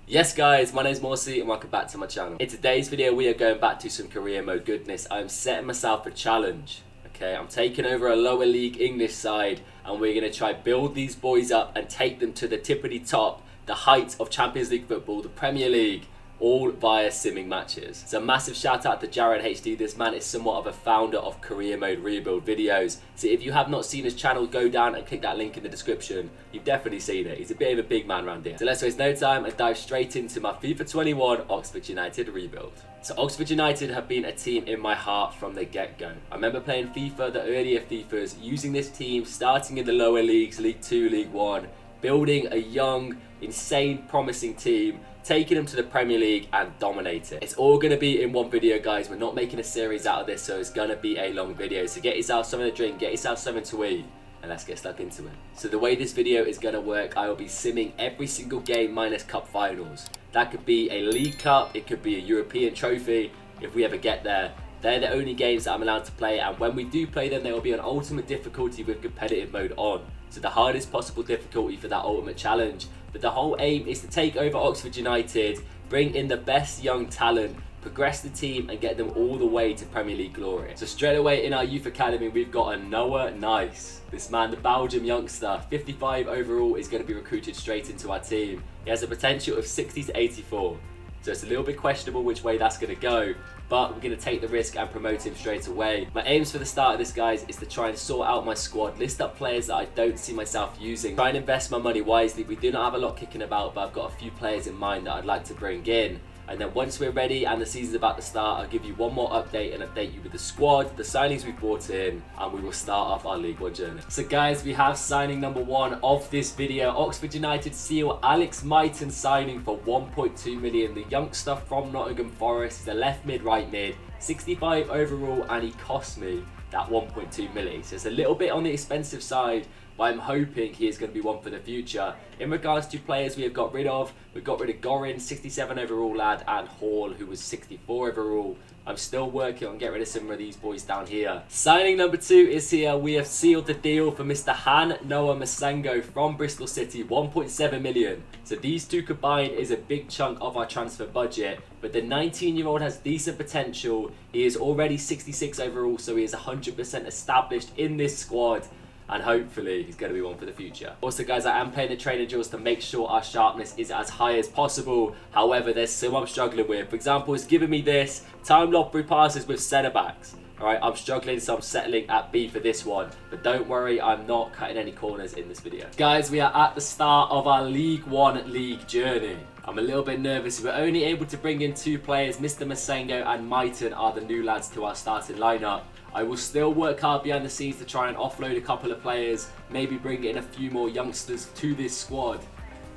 Yes guys, my name is Morsi and welcome back to my channel. In today's video we are going back to some career mode goodness. I'm setting myself a challenge. Okay, I'm taking over a lower league English side and we're going to try build these boys up and take them to the tippity top, the height of Champions League football, the Premier League, all via simming matches. So a massive shout out to Jared HD. This man is somewhat of a founder of career mode rebuild videos. So if you have not seen his channel, go down and click that link in the description. You've definitely seen it. He's a bit of a big man around here. So let's waste no time and dive straight into my FIFA 21 Oxford United rebuild. So Oxford United have been a team in my heart from the get-go. I remember playing FIFA, the earlier FIFAs, using this team, starting in the lower leagues, League 2, League 1, building a young, insane, promising team, taking them to the Premier League and dominate it. It's all going to be in one video, guys. We're not making a series out of this, so it's going to be a long video. So get yourself something to drink, get yourself something to eat, and let's get stuck into it. So the way this video is going to work, I will be simming every single game minus cup finals. That could be a League Cup, it could be a European trophy if we ever get there. They're the only games that I'm allowed to play, and when we do play them, they will be on ultimate difficulty with competitive mode on. So the hardest possible difficulty for that ultimate challenge. But the whole aim is to take over Oxford United, bring in the best young talent, progress the team and get them all the way to Premier League glory. So straight away in our youth academy, we've got a Noah Nice. This man, the Belgium youngster, 55 overall, is going to be recruited straight into our team. He has a potential of 60 to 84. So it's a little bit questionable which way that's going to go, but we're going to take the risk and promote him straight away. My aims for the start of this, guys, is to try and sort out my squad, list up players that I don't see myself using, try and invest my money wisely. We do not have a lot kicking about, but I've got a few players in mind that I'd like to bring in. And then once we're ready and the season's about to start, I'll give you one more update and update you with the squad, the signings we've brought in, and we will start off our League 1 journey. So guys, we have signing number 1 of this video. Oxford United seal Alex Mighten signing for 1.2 million. The youngster from Nottingham Forest. He's a left mid, right mid, 65 overall, and he cost me that 1.2 million. So it's a little bit on the expensive side, but I'm hoping he is going to be one for the future. In regards to players we have got rid of, we've got rid of Gorin, 67 overall lad, and Hall, who was 64 overall. I'm still working on getting rid of some of these boys down here. Signing number 2 is here. We have sealed the deal for Mr. Han Noah Masengo from Bristol City, 1.7 million. So these two combined is a big chunk of our transfer budget, but the 19-year-old has decent potential. He is already 66 overall, so he is 100% established in this squad, and hopefully he's going to be one for the future. Also guys, I am playing the trainer drills to make sure our sharpness is as high as possible. However, there's some I'm struggling with. For example, it's giving me this time lob through passes with centre backs. Alright, I'm struggling, so I'm settling at B for this one. But don't worry, I'm not cutting any corners in this video. Guys, we are at the start of our League 1 league journey. I'm a little bit nervous. We're only able to bring in 2 players. Mr. Masengo and Mighten are the new lads to our starting lineup. I will still work hard behind the scenes to try and offload a couple of players, maybe bring in a few more youngsters to this squad.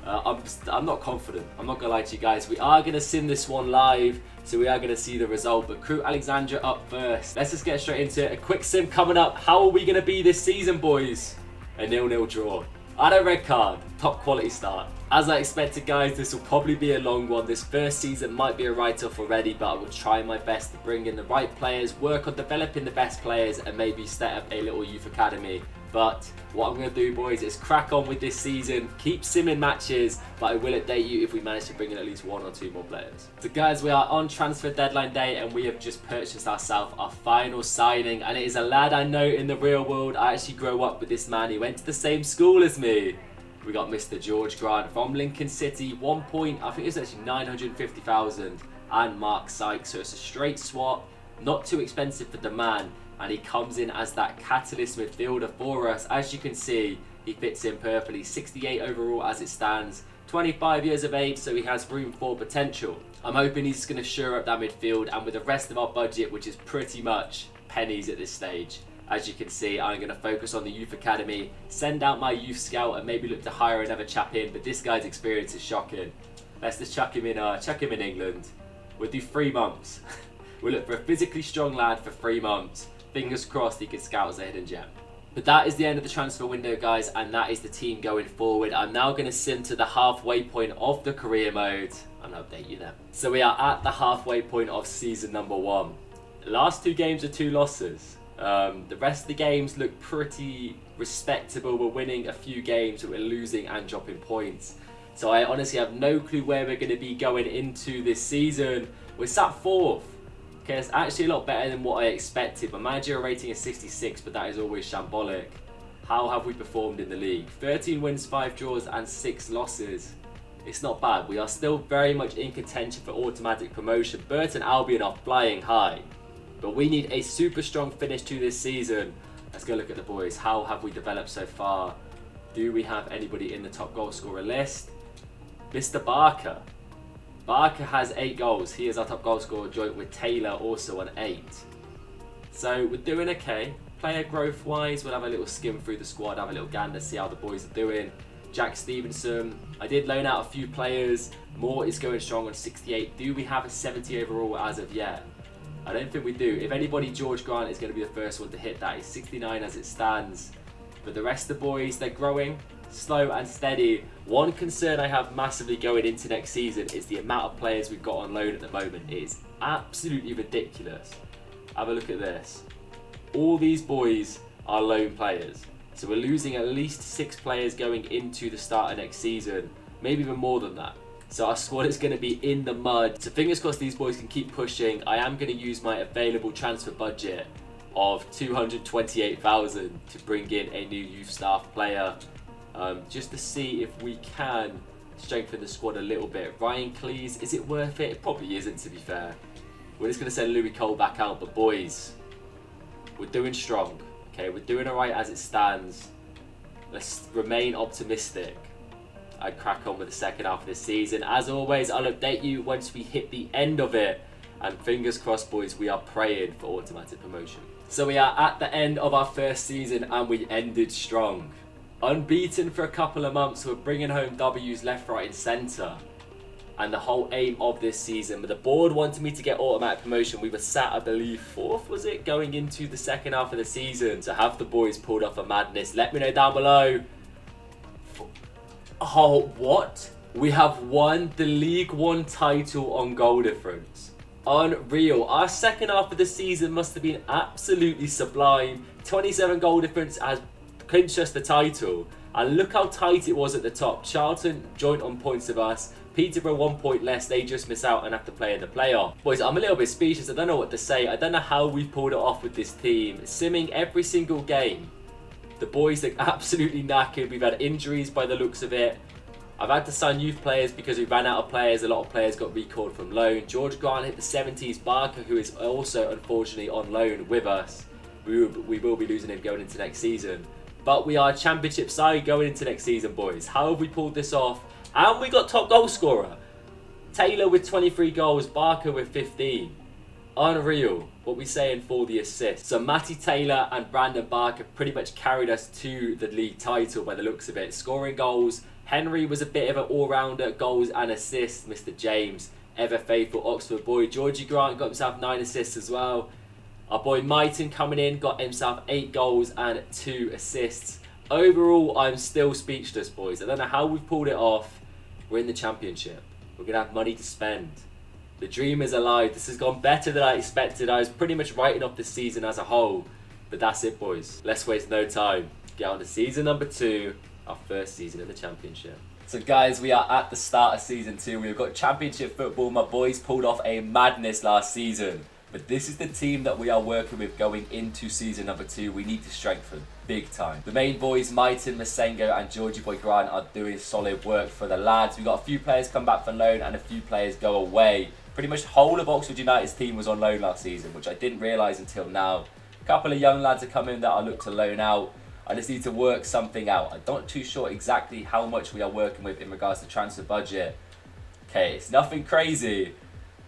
I'm not confident. I'm not going to lie to you guys. We are going to sim this one live, so we are going to see the result. But Crew Alexandra up first. Let's just get straight into it. A quick sim coming up. How are we going to be this season, boys? A 0-0 draw. And a red card. Top quality start. As I expected, guys, this will probably be a long one. This first season might be a write-off already, but I will try my best to bring in the right players, work on developing the best players, and maybe set up a little youth academy. But what I'm going to do, boys, is crack on with this season, keep simming matches, but I will update you if we manage to bring in at least 1 or 2 more players. So guys, we are on transfer deadline day and we have just purchased ourselves our final signing, and it is a lad I know in the real world. I actually grew up with this man. He went to the same school as me. We got Mr. George Grant from Lincoln City, I think it's actually 950,000, and Mark Sykes. So it's a straight swap, not too expensive for the man, and he comes in as that catalyst midfielder for us. As you can see, he fits in perfectly. 68 overall as it stands, 25 years of age, so he has room for potential. I'm hoping he's going to shore up that midfield, and with the rest of our budget, which is pretty much pennies at this stage, as you can see, I'm going to focus on the youth academy, send out my youth scout, and maybe look to hire another chap in. But this guy's experience is shocking. Let's just chuck him in England. We'll do 3 months. We'll look for a physically strong lad for 3 months. Fingers crossed he can scout as a hidden gem. But that is the end of the transfer window, guys, and that is the team going forward. I'm now going to sim to the halfway point of the career mode and update you then. So we are at the halfway point of season number 1. The last 2 games are 2 losses. The rest of the games look pretty respectable. We're winning a few games, but we're losing and dropping points. So I honestly have no clue where we're going to be going into this season. We're sat 4th. Okay, it's actually a lot better than what I expected. My managerial rating is 66, but that is always shambolic. How have we performed in the league? 13 wins, 5 draws and 6 losses. It's not bad. We are still very much in contention for automatic promotion. Burton Albion are flying high. But we need a super strong finish to this season. Let's go look at the boys. How have we developed so far? Do we have anybody in the top goal scorer list? Mr. Barker. Barker has 8 goals. He is our top goal scorer, joint with Taylor, also on 8. So we're doing okay. Player growth wise, we'll have a little skim through the squad, have a little gander, see how the boys are doing. Jack Stevenson. I did loan out a few players. Moore is going strong on 68. Do we have a 70 overall as of yet? I don't think we do. If anybody, George Grant is going to be the first one to hit that. He's 69 as it stands. But the rest of the boys, they're growing slow and steady. One concern I have massively going into next season is the amount of players we've got on loan at the moment. It is absolutely ridiculous. Have a look at this. All these boys are loan players. So we're losing at least 6 players going into the start of next season. Maybe even more than that. So our squad is going to be in the mud. So fingers crossed these boys can keep pushing. I am going to use my available transfer budget of 228,000 to bring in a new youth staff player. Just to see if we can strengthen the squad a little bit. Ryan Cleese, is it worth it? It probably isn't, to be fair. We're just going to send Louis Cole back out. But boys, we're doing strong. Okay, we're doing alright as it stands. Let's remain optimistic. I crack on with the second half of the season. As always, I'll update you once we hit the end of it. And fingers crossed, boys, we are praying for automatic promotion. So we are at the end of our first season and we ended strong. Unbeaten for a couple of months, we're bringing home W's left, right and centre. And the whole aim of this season. But the board wanted me to get automatic promotion. We were sat, I believe, 4th, was it? Going into the second half of the season. So have the boys pulled off a madness? Let me know down below. Oh, what? We have won the League One title on goal difference. Unreal. Our second half of the season must have been absolutely sublime. 27 goal difference has clinched us the title. And look how tight it was at the top. Charlton joint on points of us. Peterborough 1 point less. They just miss out and have to play in the playoff. Boys, I'm a little bit speechless. I don't know what to say. I don't know how we've pulled it off with this team. Simming every single game. The boys look absolutely knackered. We've had injuries by the looks of it. I've had to sign youth players because we ran out of players. A lot of players got recalled from loan. George Grant hit the 70s. Barker, who is also unfortunately on loan with us. We will be losing him going into next season. But we are a championship side going into next season, boys. How have we pulled this off? And we got top goal scorer. Taylor with 23 goals. Barker with 15. Unreal. What we saying for the assist. So Matty Taylor and Brandon Barker pretty much carried us to the league title by the looks of it. Scoring goals. Henry was a bit of an all-rounder. Goals and assists. Mr. James, ever faithful Oxford boy. Georgie Grant got himself 9 assists as well. Our boy Myton coming in, got himself 8 goals and 2 assists. Overall, I'm still speechless, boys. I don't know how we've pulled it off. We're in the championship. We're going to have money to spend. The dream is alive. This has gone better than I expected. I was pretty much writing off the season as a whole. But that's it, boys. Let's waste no time. Get on to season number 2. Our first season in the championship. So guys, we are at the start of season 2. We've got championship football. My boys pulled off a madness last season. But this is the team that we are working with going into season number 2. We need to strengthen big time. The main boys, Myton, Masengo and Georgie Boy Grant, are doing solid work for the lads. We've got a few players come back for loan and a few players go away. Pretty much the whole of Oxford United's team was on loan last season, which I didn't realise until now. A couple of young lads have come in that I look to loan out. I just need to work something out. I'm not too sure exactly how much we are working with in regards to transfer budget. Okay, it's nothing crazy,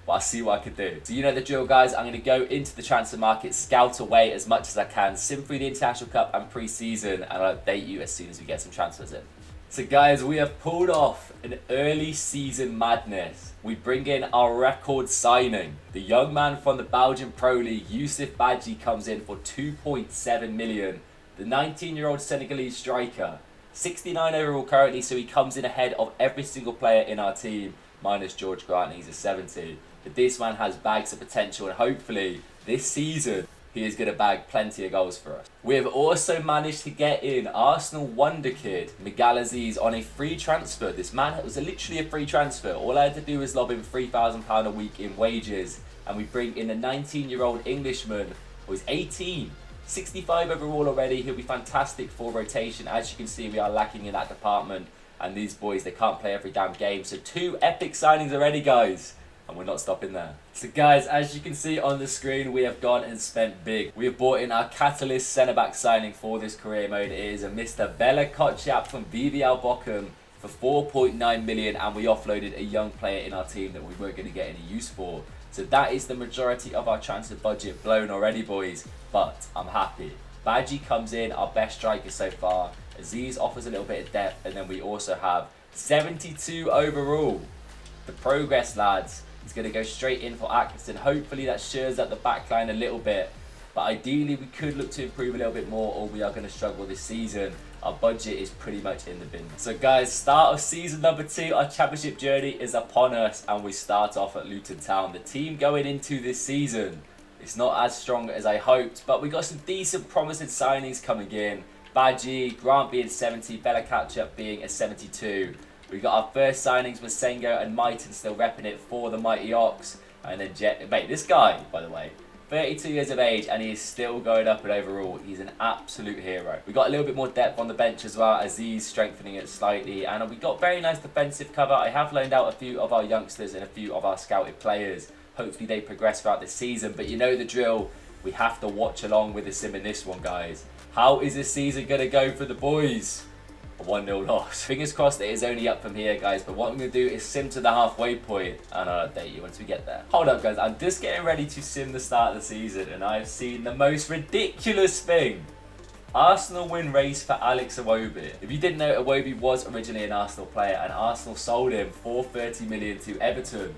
but I'll see what I can do. So you know the drill, guys. I'm going to go into the transfer market, scout away as much as I can, sim through the International Cup and pre-season, and I'll update you as soon as we get some transfers in. So guys, we have pulled off an early season madness. We bring in our record signing. The young man from the Belgian Pro League, Youssouf Badji, comes in for 2.7 million. The 19-year-old Senegalese striker, 69 overall currently, so he comes in ahead of every single player in our team, minus George Grant, he's a 70. But this man has bags of potential, and hopefully this season he is going to bag plenty of goals for us. We have also managed to get in Arsenal wonder kid Miguel Aziz on a free transfer. This man was literally a free transfer. All I had to do was lob him £3,000 a week in wages, and we bring in a 19-year-old Englishman who is 18. 65 overall already. He'll be fantastic for rotation. As you can see, we are lacking in that department, and these boys, they can't play every damn game. So 2 epic signings already, guys, and we're not stopping there. So guys, as you can see on the screen, we have gone and spent big. We have bought in our catalyst centre-back signing for this career mode. It is a Mr. Bella Kotchap from VVL Bochum for 4.9 million, and we offloaded a young player in our team that we weren't going to get any use for. So that is the majority of our transfer budget blown already, boys, but I'm happy. Badgie comes in, our best striker so far. Aziz offers a little bit of depth, and then we also have 72 overall. The progress, lads. He's going to go straight in for Atkinson. Hopefully that shores up the back line a little bit, but ideally we could look to improve a little bit more, or we are going to struggle this season. Our budget is pretty much in the bin. So guys, start of season number 2, our championship journey is upon us, and we start off at Luton Town. The team going into this season, it's not as strong as I hoped, but we got some decent promising signings coming in. Badgie, Grant being 70, Bella Ketchup being a 72. We got our first signings with Sengo and Mighton still repping it for the Mighty Ox. And then mate, this guy, by the way, 32 years of age, and he is still going up in overall. He's an absolute hero. We got a little bit more depth on the bench as well, as he's strengthening it slightly. And we got very nice defensive cover. I have loaned out a few of our youngsters and a few of our scouted players. Hopefully they progress throughout the season. But you know the drill. We have to watch along with the sim in this one, guys. How is this season going to go for the boys? A 1-0 loss. Fingers crossed it is only up from here, guys, but what I'm going to do is sim to the halfway point, and I'll update you once we get there. Hold up, guys, I'm just getting ready to sim the start of the season, and I've seen the most ridiculous thing. Arsenal win race for Alex Iwobi. If you didn't know, Iwobi was originally an Arsenal player, and Arsenal sold him for 30 million to Everton.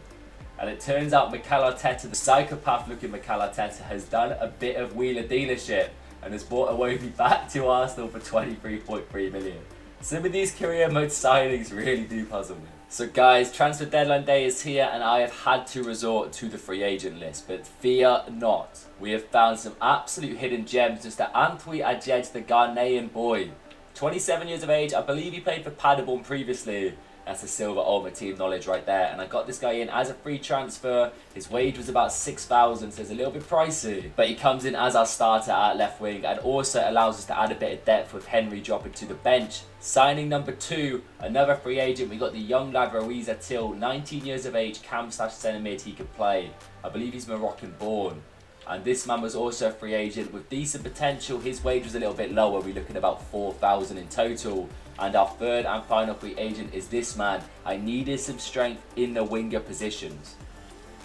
And it turns out Mikel Arteta, the psychopath-looking Mikel Arteta, has done a bit of wheeler dealership and has brought Iwobi back to Arsenal for 23.3 million. Some of these career mode signings really do puzzle me. So guys, transfer deadline day is here, and I have had to resort to the free agent list, but fear not. We have found some absolute hidden gems. Just the Antwi Ajej, the Ghanaian boy. 27 years of age, I believe he played for Paderborn previously. That's a silver ultimate team knowledge right there. And I got this guy in as a free transfer. His wage was about 6,000, so it's a little bit pricey. But he comes in as our starter at left wing, and also allows us to add a bit of depth with Henry dropping to the bench. Signing number 2, another free agent. We got the young lad Ruiz Atil, 19 years of age, cam/centre mid. He could play. I believe he's Moroccan born. And this man was also a free agent with decent potential. His wage was a little bit lower. We're looking at about 4,000 in total. And our third and final free agent is this man. I needed some strength in the winger positions.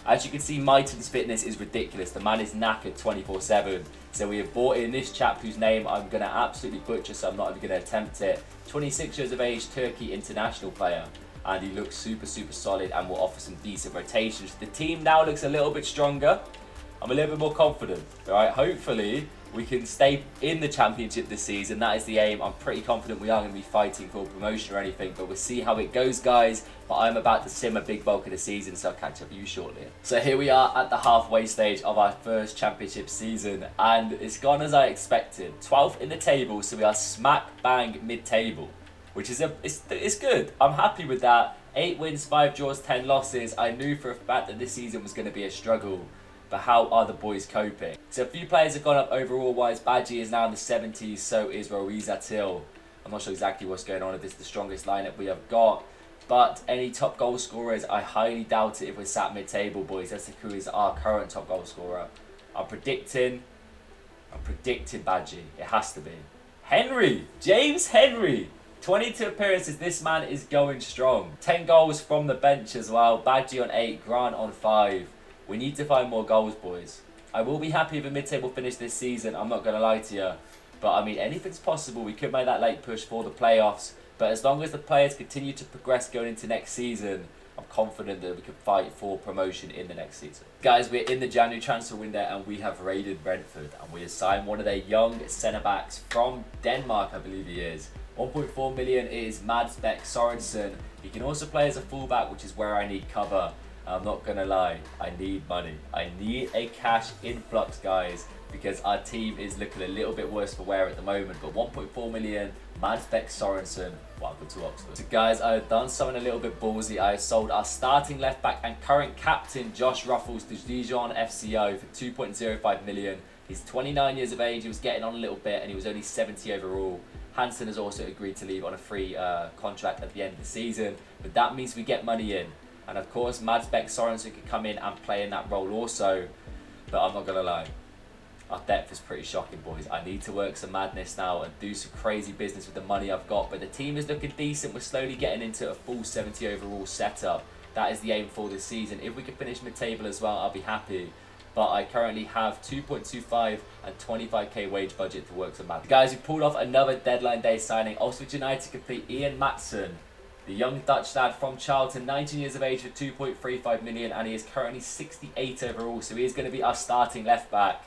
As you can see, Mighton's fitness is ridiculous. The man is knackered 24/7. So we have brought in this chap whose name I'm going to absolutely butcher, so I'm not even going to attempt it. 26 years of age, Turkey international player. And he looks super solid and will offer some decent rotations. The team now looks a little bit stronger. I'm a little bit more confident. Alright, hopefully we can stay in the championship this season. That is the aim. I'm pretty confident we are going to be fighting for promotion or anything, but we'll see how it goes, guys. But I'm about to sim a big bulk of the season, so I'll catch up with you shortly. So here we are at the halfway stage of our first championship season, and it's gone as I expected. 12th in the table, so we are smack bang mid-table, which is it's good. I'm happy with that. 8 wins, 5 draws, 10 losses. I knew for a fact that this season was going to be a struggle. But how are the boys coping? So a few players have gone up overall wise. Badgie is now in the 70s, so is Ruiz Atil. I'm not sure exactly what's going on if this is the strongest lineup we have got. But any top goal scorers, I highly doubt it if we're sat mid-table, boys. Essiku is our current top goal scorer. I'm predicting Badgie. It has to be. Henry! James Henry! 22 appearances, this man is going strong. 10 goals from the bench as well. Badgie on 8, Grant on 5. We need to find more goals, boys. I will be happy with a mid-table finish this season, I'm not going to lie to you. But, I mean, anything's possible. We could make that late push for the playoffs. But as long as the players continue to progress going into next season, I'm confident that we can fight for promotion in the next season. Guys, we're in the January transfer window, and we have raided Brentford. And we have signed one of their young centre-backs from Denmark, I believe he is. 1.4 million is Mads Bech Sorensen. He can also play as a fullback, which is where I need cover. I'm not gonna lie, I need money. I need a cash influx, guys, because our team is looking a little bit worse for wear at the moment. But 1.4 million, Madsbeck Sorensen, welcome to Oxford. So guys, I have done something a little bit ballsy. I have sold our starting left back and current captain Josh Ruffles to Dijon FCO for 2.05 million. He's 29 years of age, he was getting on a little bit and he was only 70 overall. Hansen has also agreed to leave on a free contract at the end of the season, but that means we get money in. And of course, Madsbeck Sorensen could come in and play in that role also, but I'm not going to lie. Our depth is pretty shocking, boys. I need to work some madness now and do some crazy business with the money I've got, but the team is looking decent. We're slowly getting into a full 70 overall setup. That is the aim for this season. If we can finish mid-table as well, I'll be happy. But I currently have 2.25 and 25k wage budget to work some madness. Guys, we pulled off another deadline day signing. Oxford United complete Ian Matson, the young Dutch lad from Charlton, 19 years of age for 2.35 million, and he is currently 68 overall, so he is going to be our starting left back.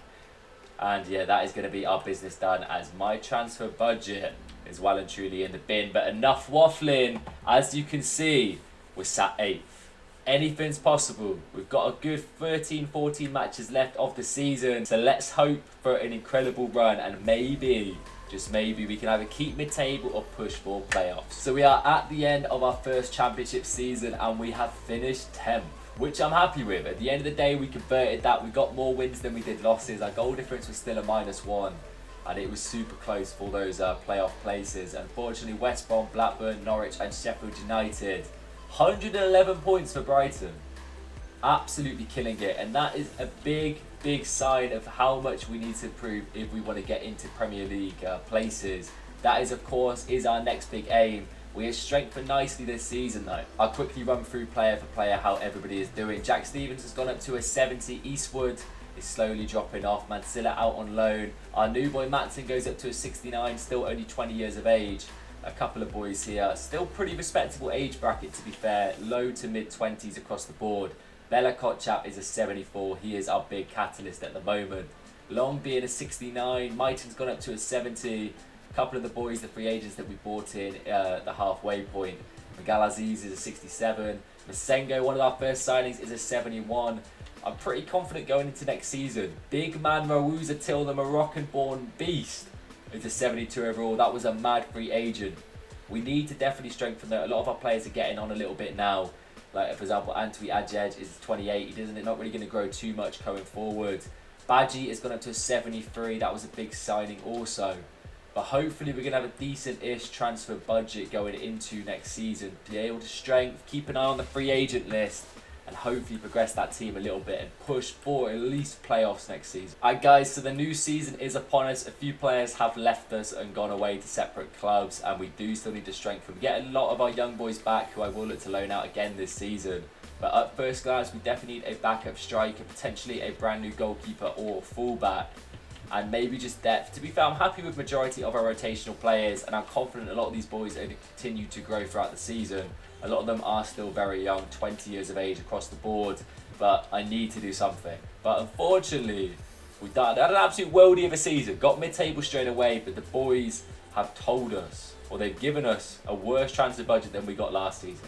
And yeah, that is going to be our business done, as my transfer budget is well and truly in the bin. But enough waffling. As you can see, we're sat 8th. Anything's possible. We've got a good 13-14 matches left of the season, so let's hope for an incredible run, and maybe, just maybe, we can either keep mid-table or push for playoffs. So we are at the end of our first championship season and we have finished 10th, which I'm happy with. At the end of the day, we converted that. We got more wins than we did losses. Our goal difference was still a -1, and it was super close for those playoff places. Unfortunately, West Brom, Blackburn, Norwich and Sheffield United. 111 points for Brighton. Absolutely killing it, and that is a big sign of how much we need to improve if we want to get into Premier League places. That is, of course, our next big aim. We have strengthened nicely this season though. I'll quickly run through player for player how everybody is doing. Jack Stevens has gone up to a 70. Eastwood is slowly dropping off. Mansilla out on loan. Our new boy Matson goes up to a 69, still only 20 years of age. A couple of boys here, still pretty respectable age bracket to be fair, low to mid 20s across the board. Bella Kotchap is a 74, he is our big catalyst at the moment. Long being a 69, Mighton's gone up to a 70. A couple of the boys, the free agents that we bought in the halfway point. Miguel Aziz is a 67. Masengo, one of our first signings, is a 71. I'm pretty confident going into next season. Big man Marouza Till, the Moroccan-born beast, is a 72 overall. That was a mad free agent. We need to definitely strengthen that. A lot of our players are getting on a little bit now. Like, for example, Antwi Adjej is 28. He doesn't, not really going to grow too much going forward. Badgie is gone up to a 73. That was a big signing also. But hopefully we're going to have a decent-ish transfer budget going into next season. Be able to strength, keep an eye on the free agent list, and hopefully progress that team a little bit and push for at least playoffs next season. Alright guys, so the new season is upon us. A few players have left us and gone away to separate clubs, and we do still need to strengthen. We get a lot of our young boys back, who I will look to loan out again this season. But at first glance, we definitely need a backup striker, potentially a brand new goalkeeper or fullback, and maybe just depth. To be fair, I'm happy with majority of our rotational players, and I'm confident a lot of these boys are going to continue to grow throughout the season. A lot of them are still very young, 20 years of age across the board, but I need to do something. But unfortunately, we've had an absolute worldie of a season. Got mid-table straight away, but the boys have told us, or they've given us, a worse transfer budget than we got last season.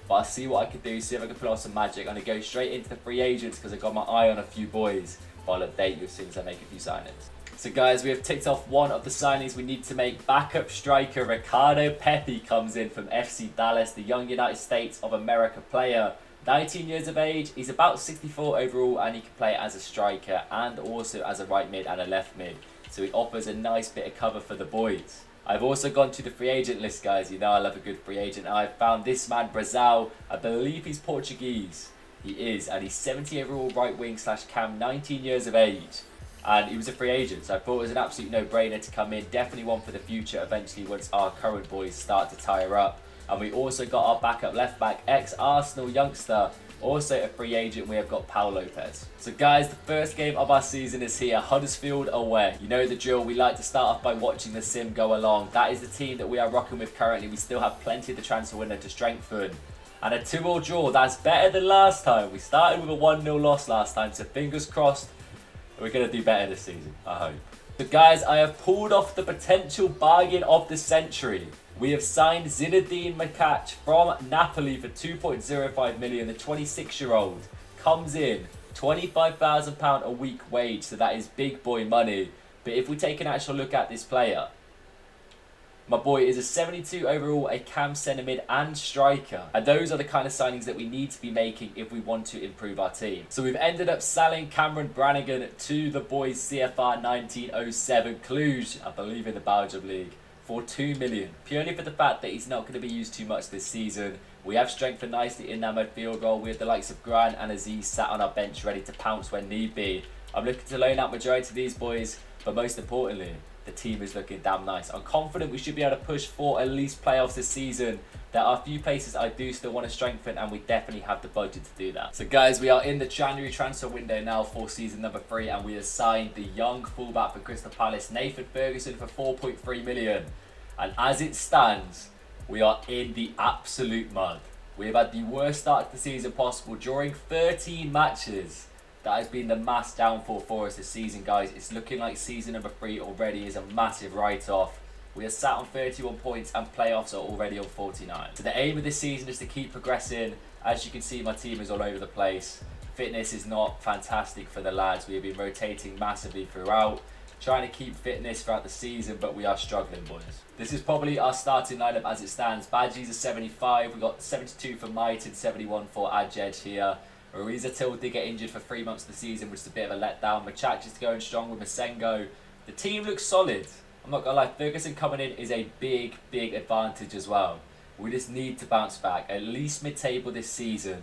But I'll see what I can do, see if I can pull off some magic. I'm going to go straight into the free agents because I've got my eye on a few boys. But I'll update you as soon as I make a few signings. So guys, we have ticked off one of the signings we need to make. Backup striker Ricardo Pepi comes in from FC Dallas, the young United States of America player. 19 years of age, he's about 64 overall, and he can play as a striker and also as a right mid and a left mid. So he offers a nice bit of cover for the boys. I've also gone to the free agent list, guys. You know I love a good free agent. I've found this man, Brazil. I believe he's Portuguese. He is, and he's 70 overall right wing / cam, 19 years of age. And he was a free agent, so I thought it was an absolute no-brainer to come in. Definitely one for the future eventually once our current boys start to tire up. And we also got our backup left-back, ex-Arsenal youngster, also a free agent. We have got Paul Lopez. So guys, the first game of our season is here, Huddersfield away. You know the drill, we like to start off by watching the sim go along. That is the team that we are rocking with currently. We still have plenty of the transfer window to strengthen. And a 2-2 draw, that's better than last time. We started with a 1-0 loss last time, so fingers crossed we're going to do better this season, I hope. So guys, I have pulled off the potential bargain of the century. We have signed Zinedine Makac from Napoli for 2.05 million. The 26-year-old comes in £25,000 a week wage, so that is big boy money. But if we take an actual look at this player, my boy is a 72 overall, a cam centre mid and striker. And those are the kind of signings that we need to be making if we want to improve our team. So we've ended up selling Cameron Brannigan to the boys CFR 1907 Cluj, I believe in the Belgium League, for 2 million. Purely for the fact that he's not going to be used too much this season. We have strengthened nicely in that midfield role. We have the likes of Grant and Aziz sat on our bench ready to pounce when need be. I'm looking to loan out majority of these boys, but most importantly, the team is looking damn nice. I'm confident we should be able to push for at least playoffs this season. There are a few places I do still want to strengthen, and we definitely have the budget to do that. So guys, we are in the January transfer window now for season number 3, and we have signed the young fullback for Crystal Palace, Nathan Ferguson, for 4.3 million. And as it stands, we are in the absolute mud. We have had the worst start to the season possible during 13 matches. That has been the mass downfall for us this season, guys. It's looking like season number 3 already is a massive write-off. We are sat on 31 points and playoffs are already on 49. So the aim of this season is to keep progressing. As you can see, my team is all over the place. Fitness is not fantastic for the lads. We have been rotating massively throughout, trying to keep fitness throughout the season, but we are struggling, boys. This is probably our starting lineup as it stands. Badgie's a 75. We got 72 for Might and 71 for Adjed here. Ariza Till did get injured for 3 months of the season, which is a bit of a letdown. Machach is going strong with Masengo. The team looks solid. I'm not going to lie, Ferguson coming in is a big, big advantage as well. We just need to bounce back, at least mid-table this season.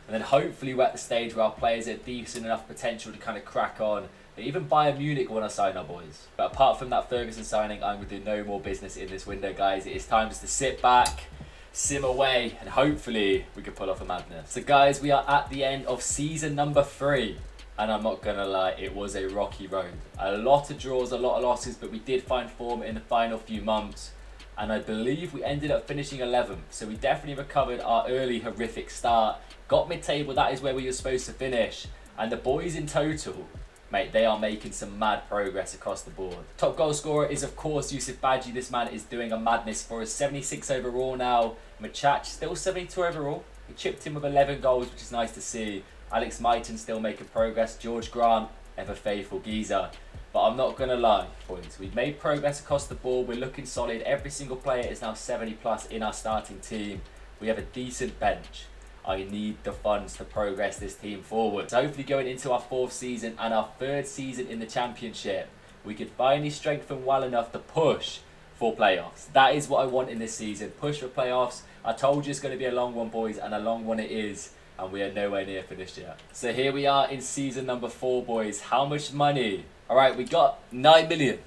And then hopefully we're at the stage where our players are decent enough potential to kind of crack on. But even Bayern Munich want to sign our boys. But apart from that Ferguson signing, I'm going to do no more business in this window, guys. It is time just to sit back, sim away, and hopefully we can pull off a madness. So guys, we are at the end of season number 3, and I'm not gonna lie, it was a rocky road. A lot of draws, a lot of losses, but we did find form in the final few months, and I believe we ended up finishing 11th. So we definitely recovered our early horrific start, got mid-table, that is where we were supposed to finish, and the boys in total, mate, they are making some mad progress across the board. Top goal scorer is, of course, Yusuf Badji. This man is doing a madness for us. 76 overall now. Machach, still 72 overall. He chipped in with 11 goals, which is nice to see. Alex Mighton still making progress. George Grant, ever faithful geezer. But I'm not going to lie, boys. We've made progress across the board. We're looking solid. Every single player is now 70 plus in our starting team. We have a decent bench. I need the funds to progress this team forward. So hopefully going into our 4th season and our 3rd season in the championship, we could finally strengthen well enough to push for playoffs. That is what I want in this season. Push for playoffs. I told you it's going to be a long one, boys, and a long one it is. And we are nowhere near finished yet. So here we are in season number 4, boys. How much money? Alright, we got 9 million.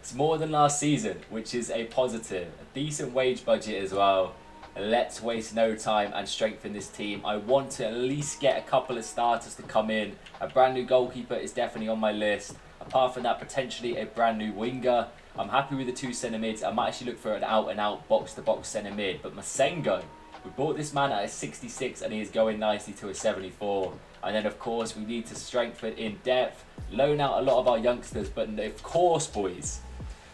It's more than last season, which is a positive. A decent wage budget as well. Let's waste no time and strengthen this team. I want to at least get a couple of starters to come in. A brand new goalkeeper is definitely on my list. Apart from that, potentially a brand new winger. I'm happy with the 2 centre mids. I might actually look for an out and out box to box centre mid. But Masengo, we bought this man at a 66 and he is going nicely to a 74. And then of course we need to strengthen in depth, loan out a lot of our youngsters. But of course, boys,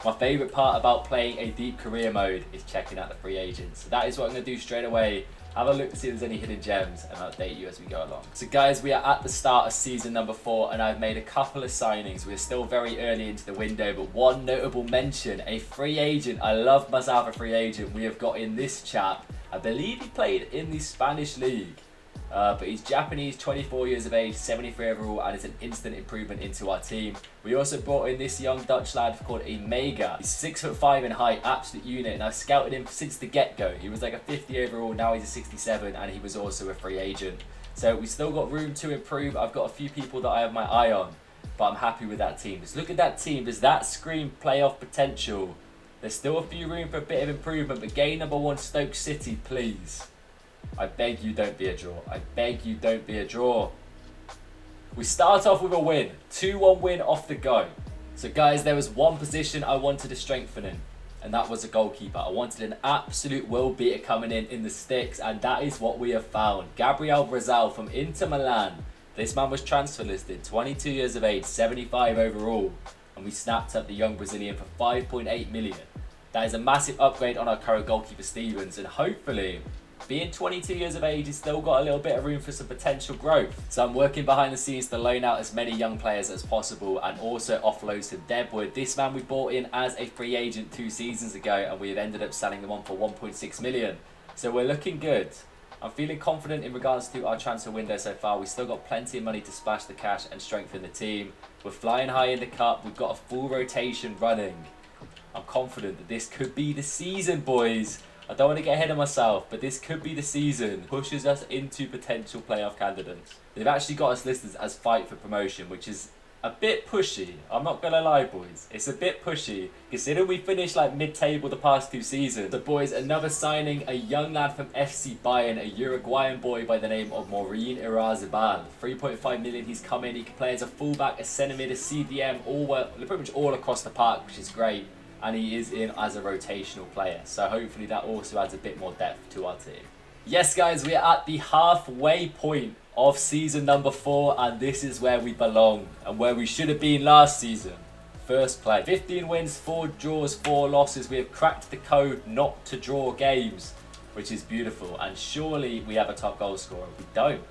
my favourite part about playing a deep career mode is checking out the free agents. So that is what I'm going to do straight away. Have a look to see if there's any hidden gems and update you as we go along. So guys, we are at the start of season number 4 and I've made a couple of signings. We're still very early into the window, but one notable mention, a free agent. I love myself a free agent. We have got in this chap. I believe he played in the Spanish league. But he's Japanese, 24 years of age, 73 overall, and is an instant improvement into our team. We also brought in this young Dutch lad called a Mega. He's 6'5" in height, absolute unit, and I've scouted him since the get-go. He was like a 50 overall, now he's a 67, and he was also a free agent. So we've still got room to improve. I've got a few people that I have my eye on, but I'm happy with that team. Just look at that team. Does that scream playoff potential? There's still a few room for a bit of improvement, but game number 1, Stoke City, please. I beg you don't be a draw. I beg you don't be a draw. We start off with a win. 2-1 win off the go. So guys, there was one position I wanted to strengthen in, and that was a goalkeeper. I wanted an absolute world beater coming in the sticks, and that is what we have found. Gabriel Brazil from Inter Milan. This man was transfer listed, 22 years of age, 75 overall, and we snapped up the young Brazilian for 5.8 million. That is a massive upgrade on our current goalkeeper Stevens, and hopefully, being 22 years of age, he's still got a little bit of room for some potential growth. So I'm working behind the scenes to loan out as many young players as possible and also offload some Deadwood. This man we bought in as a free agent 2 seasons ago, and we have ended up selling him on for 1.6 million. So we're looking good. I'm feeling confident in regards to our transfer window so far. We've still got plenty of money to splash the cash and strengthen the team. We're flying high in the cup. We've got a full rotation running. I'm confident that this could be the season, boys. I don't want to get ahead of myself, but this could be the season. Pushes us into potential playoff candidates. They've actually got us listed as fight for promotion, which is a bit pushy. I'm not going to lie, boys. It's a bit pushy, considering we finished like mid-table the past 2 seasons. The boys, another signing, a young lad from FC Bayern, a Uruguayan boy by the name of Maureen Irazabal. 3.5 million, he's come in. He can play as a fullback, a centre mid, a CDM, pretty much all across the park, which is great. And he is in as a rotational player. So hopefully that also adds a bit more depth to our team. Yes, guys, we are at the halfway point of season number 4, and this is where we belong and where we should have been last season. First place. 15 wins, 4 draws, 4 losses. We have cracked the code not to draw games, which is beautiful. And surely we have a top goal scorer. We don't.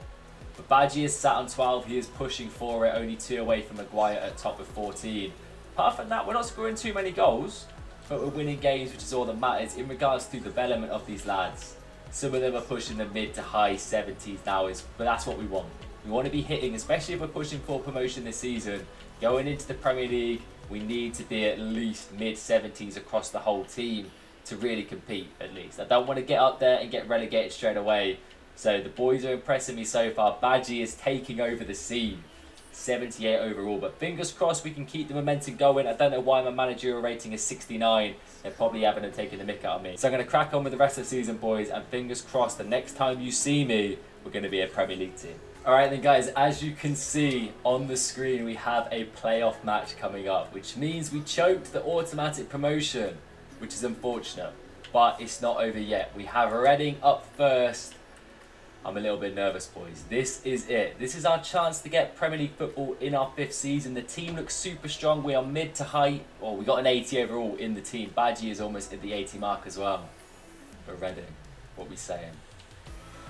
But Badgie is sat on 12. He is pushing for it, only 2 away from Maguire at top with 14. Apart from that, we're not scoring too many goals, but we're winning games, which is all that matters. In regards to development of these lads, some of them are pushing the mid to high 70s now, but that's what we want. We want to be hitting, especially if we're pushing for promotion this season. Going into the Premier League, we need to be at least mid 70s across the whole team to really compete, at least. I don't want to get up there and get relegated straight away. So the boys are impressing me so far. Badgie is taking over the scene. 78 overall, but fingers crossed we can keep the momentum going. I don't know why my managerial rating is 69. They're probably having them taking the mick out of me. So I'm going to crack on with the rest of the season, boys, and fingers crossed the next time you see me, we're going to be a Premier League team. Alright then, guys, as you can see on the screen, we have a playoff match coming up, which means we choked the automatic promotion, which is unfortunate, but it's not over yet. We have Reading up first. I'm a little bit nervous, boys. This is it. This is our chance to get Premier League football in our 5th season. The team looks super strong. We are mid to high. Well, we got an 80 overall in the team. Badgie is almost at the 80 mark as well. But Reading, what are we saying?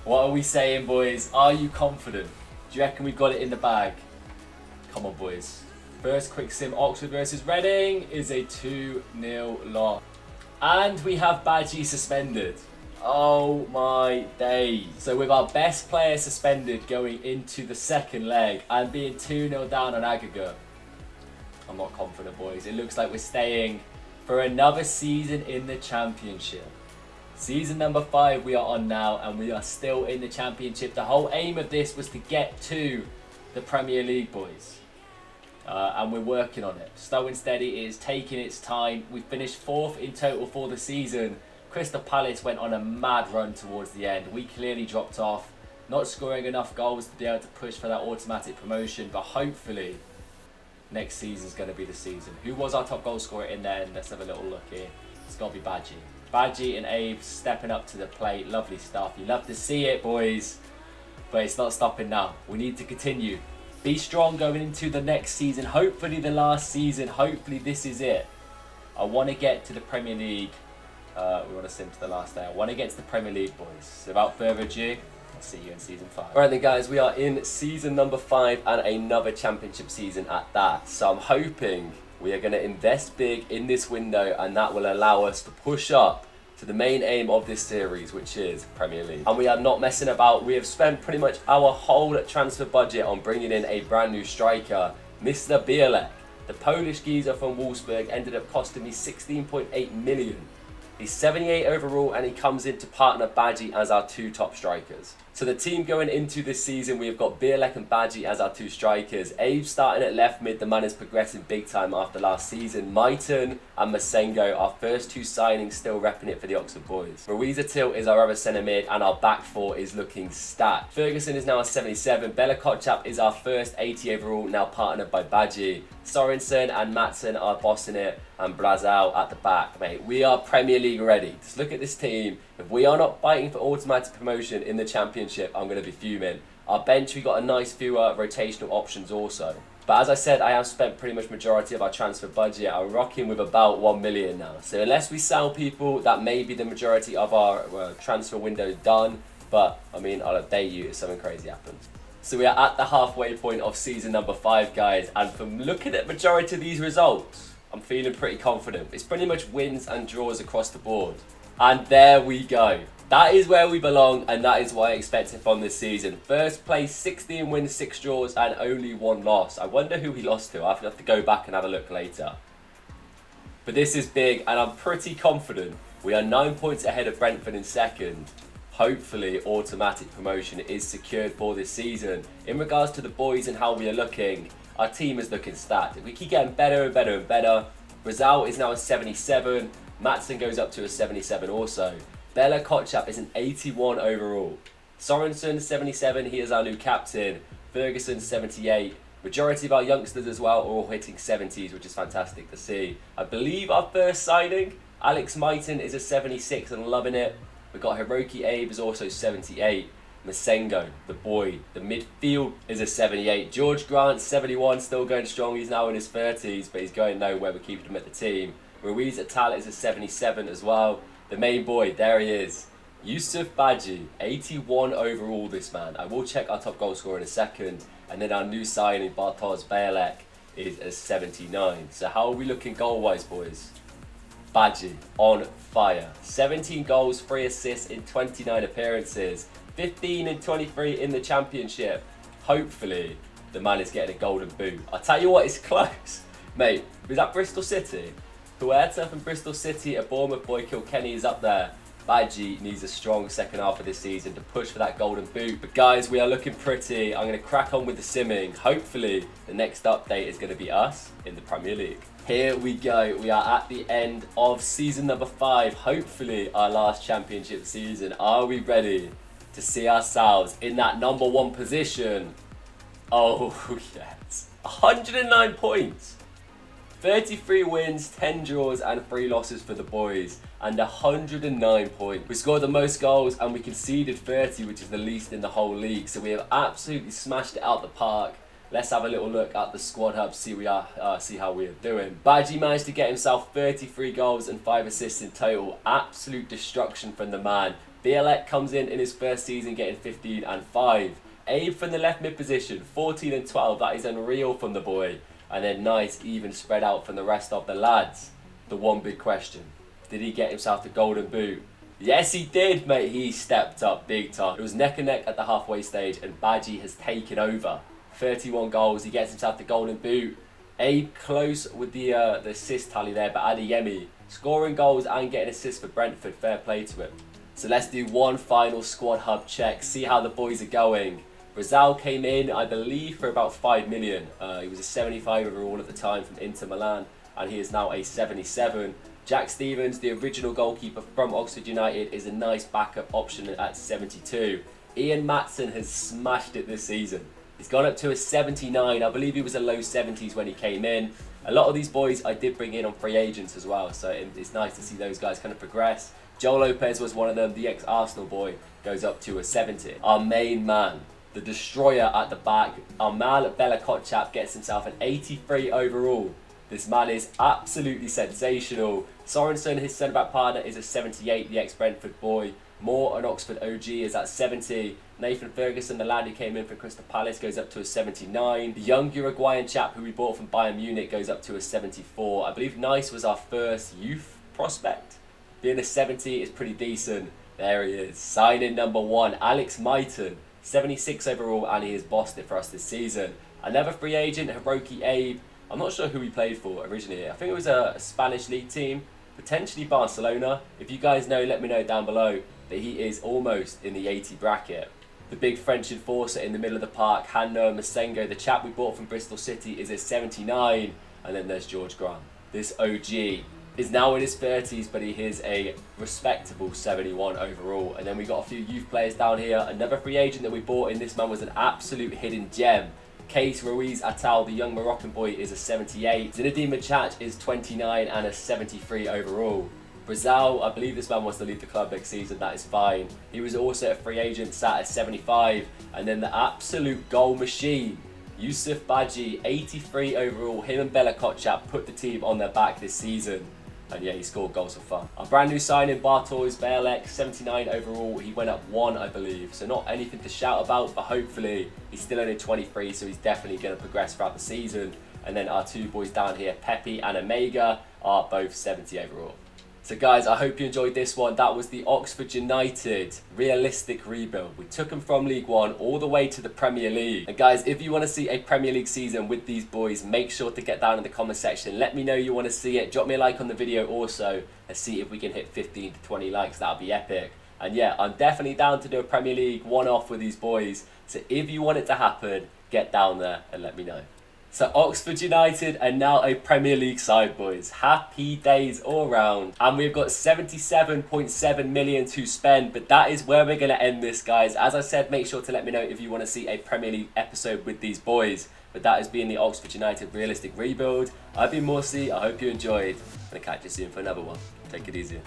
What are we saying, boys? Are you confident? Do you reckon we've got it in the bag? Come on, boys. First quick sim, Oxford versus Reading is a 2-0 loss. And we have Badgie suspended. Oh my days. So with our best player suspended going into the second leg and being 2-0 down on aggregate, I'm not confident, boys. It looks like we're staying for another season in the Championship. Season number 5 we are on now, and we are still in the Championship. The whole aim of this was to get to the Premier League, boys. And we're working on it. Slow and steady. It is taking its time. We finished 4th in total for the season. Crystal Palace went on a mad run towards the end. We clearly dropped off, not scoring enough goals to be able to push for that automatic promotion, but hopefully next season's going to be the season. Who was our top goal scorer in there? And let's have a little look here. It's got to be Badgie. Badgie and Abe stepping up to the plate. Lovely stuff. You love to see it, boys. But it's not stopping now. We need to continue. Be strong going into the next season. Hopefully the last season. Hopefully this is it. I want to get to the Premier League. We want to sim to the last day. I want to get to the Premier League, boys. So without further ado, I'll see you in season 5. Alright then, guys, we are in season number 5 and another Championship season at that. So I'm hoping we are going to invest big in this window, and that will allow us to push up to the main aim of this series, which is Premier League. And we are not messing about. We have spent pretty much our whole transfer budget on bringing in a brand new striker, Mr. Bielek. The Polish geezer from Wolfsburg ended up costing me 16.8 million. He's 78 overall, and he comes in to partner Badgie as our 2 top strikers. So the team going into this season, we've got Bielek and Badgie as our 2 strikers. Abe starting at left mid. The man is progressing big time after last season. Maiton and Masengo, our first 2 signings, still repping it for the Oxford boys. Ruiza Tilt is our other centre mid, and our back 4 is looking stacked. Ferguson is now a 77. Bella Kotchap is our first 80 overall, now partnered by Badgie. Sorensen and Matson are bossing it, and Brazil at the back, mate. We are Premier League ready. Just look at this team. If we are not fighting for automatic promotion in the Championship, I'm going to be fuming. Our bench, we got a nice few rotational options also. But as I said, I have spent pretty much majority of our transfer budget. I'm rocking with about 1 million now. So unless we sell people, that may be the majority of our transfer window done. But I mean, I'll update you if something crazy happens. So we are at the halfway point of season number 5, guys. And from looking at majority of these results, I'm feeling pretty confident. It's pretty much wins and draws across the board. And there we go. That is where we belong, and that is what I expected from this season. First place, 16 wins, 6 draws, and only 1 loss. I wonder who he lost to. I'll have to go back and have a look later. But this is big, and I'm pretty confident. We are 9 points ahead of Brentford in second. Hopefully, automatic promotion is secured for this season. In regards to the boys and how we are looking, our team is looking stacked. We keep getting better and better and better. Brazil is now a 77. Matson goes up to a 77 also. Bella Kotchap is an 81 overall. Sorensen, 77, he is our new captain. Ferguson, 78. Majority of our youngsters as well are all hitting 70s, which is fantastic to see. I believe our first signing, Alex Mighton, is a 76 and loving it. We've got Hiroki Abe is also 78. Masengo, the boy, the midfield is a 78. George Grant, 71, still going strong. He's now in his 30s, but he's going nowhere. We're keeping him at the team. Ruiz Atal is a 77 as well. The main boy, there he is. Yusuf Badji, 81 overall this man. I will check our top goal scorer in a second. And then our new signing, Bartosz Bialek, is a 79. So how are we looking goal-wise, boys? Badji, on fire. 17 goals, 3 assists in 29 appearances. 15 and 23 in the championship. Hopefully, the man is getting a golden boot. I'll tell you what, it's close. Mate, was that Bristol City? Huerta from Bristol City, a Bournemouth boy, Kilkenny is up there. Badji needs a strong second half of this season to push for that golden boot. But guys, we are looking pretty. I'm going to crack on with the simming. Hopefully, the next update is going to be us in the Premier League. Here we go. We are at the end of season number 5. Hopefully, our last championship season. Are we ready to see ourselves in that number 1 position? Oh, yes. 109 points. 33 wins, 10 draws and 3 losses for the boys, and 109 points. We scored the most goals and we conceded 30, which is the least in the whole league. So we have absolutely smashed it out the park. Let's have a little look at the squad hub, see how we are doing. Badji managed to get himself 33 goals and 5 assists in total. Absolute destruction from the man. Bialek comes in his first season getting 15 and 5. Abe from the left mid position, 14 and 12. That is unreal from the boy. And then nice, even spread out from the rest of the lads. The one big question, did he get himself the golden boot? Yes, he did, mate. He stepped up big time. It was neck and neck at the halfway stage, and Badji has taken over. 31 goals, he gets himself the golden boot. Abe close with the assist tally there, but Adeyemi scoring goals and getting assists for Brentford. Fair play to him. So let's do one final squad hub check, see how the boys are going. Brazil came in, I believe, for about 5 million. He was a 75 overall at the time from Inter Milan, and he is now a 77. Jack Stevens, the original goalkeeper from Oxford United, is a nice backup option at 72. Ian Matson has smashed it this season. He's gone up to a 79. I believe he was a low 70s when he came in. A lot of these boys I did bring in on free agents as well, so it's nice to see those guys kind of progress. Joel Lopez was one of them, the ex-Arsenal boy, goes up to a 70. Our main man, the destroyer at the back, our man Bella Kotchap, gets himself an 83 overall. This man is absolutely sensational. Sorensen, his centre-back partner, is a 78, the ex-Brentford boy. Moore, an Oxford OG, is at 70. Nathan Ferguson, the lad who came in from Crystal Palace, goes up to a 79. The young Uruguayan chap who we bought from Bayern Munich goes up to a 74. I believe Nice was our first youth prospect. Being a 70 is pretty decent. There he is. Signing number 1, Alex Mighton. 76 overall, and he has bossed it for us this season. Another free agent, Hiroki Abe. I'm not sure who he played for originally. I think it was a Spanish league team, potentially Barcelona. If you guys know, let me know down below. But he is almost in the 80 bracket. The big French enforcer in the middle of the park, Hanno Masengo, the chap we bought from Bristol City, is a 79. And then there's George Grant. This OG is now in his 30s, but he is a respectable 71 overall. And then we got a few youth players down here. Another free agent that we bought in, this man was an absolute hidden gem. Case Ruiz Atal, the young Moroccan boy, is a 78. Zinedine Machach is 29 and a 73 overall. Brazil, I believe this man wants to leave the club next season, that is fine. He was also a free agent, sat at 75. And then the absolute goal machine, Yusuf Badji, 83 overall. Him and Bella Kotchap put the team on their back this season. And yeah, he scored goals for fun. Our brand new signing, Bartos Balex, 79 overall. He went up 1, I believe. So not anything to shout about, but hopefully he's still only 23, so he's definitely going to progress throughout the season. And then our 2 boys down here, Pepe and Omega, are both 70 overall. So guys, I hope you enjoyed this one. That was the Oxford United realistic rebuild. We took them from League One all the way to the Premier League. And guys, if you want to see a Premier League season with these boys, make sure to get down in the comment section. Let me know you want to see it. Drop me a like on the video also. Let's see if we can hit 15 to 20 likes. That would be epic. And yeah, I'm definitely down to do a Premier League one-off with these boys. So if you want it to happen, get down there and let me know. So Oxford United are now a Premier League side, boys. Happy days all round. And we've got 77.7 million to spend, but that is where we're going to end this, guys. As I said, make sure to let me know if you want to see a Premier League episode with these boys. But that has been the Oxford United realistic rebuild. I've been Morsey. I hope you enjoyed. And I'll catch you soon for another one. Take it easy.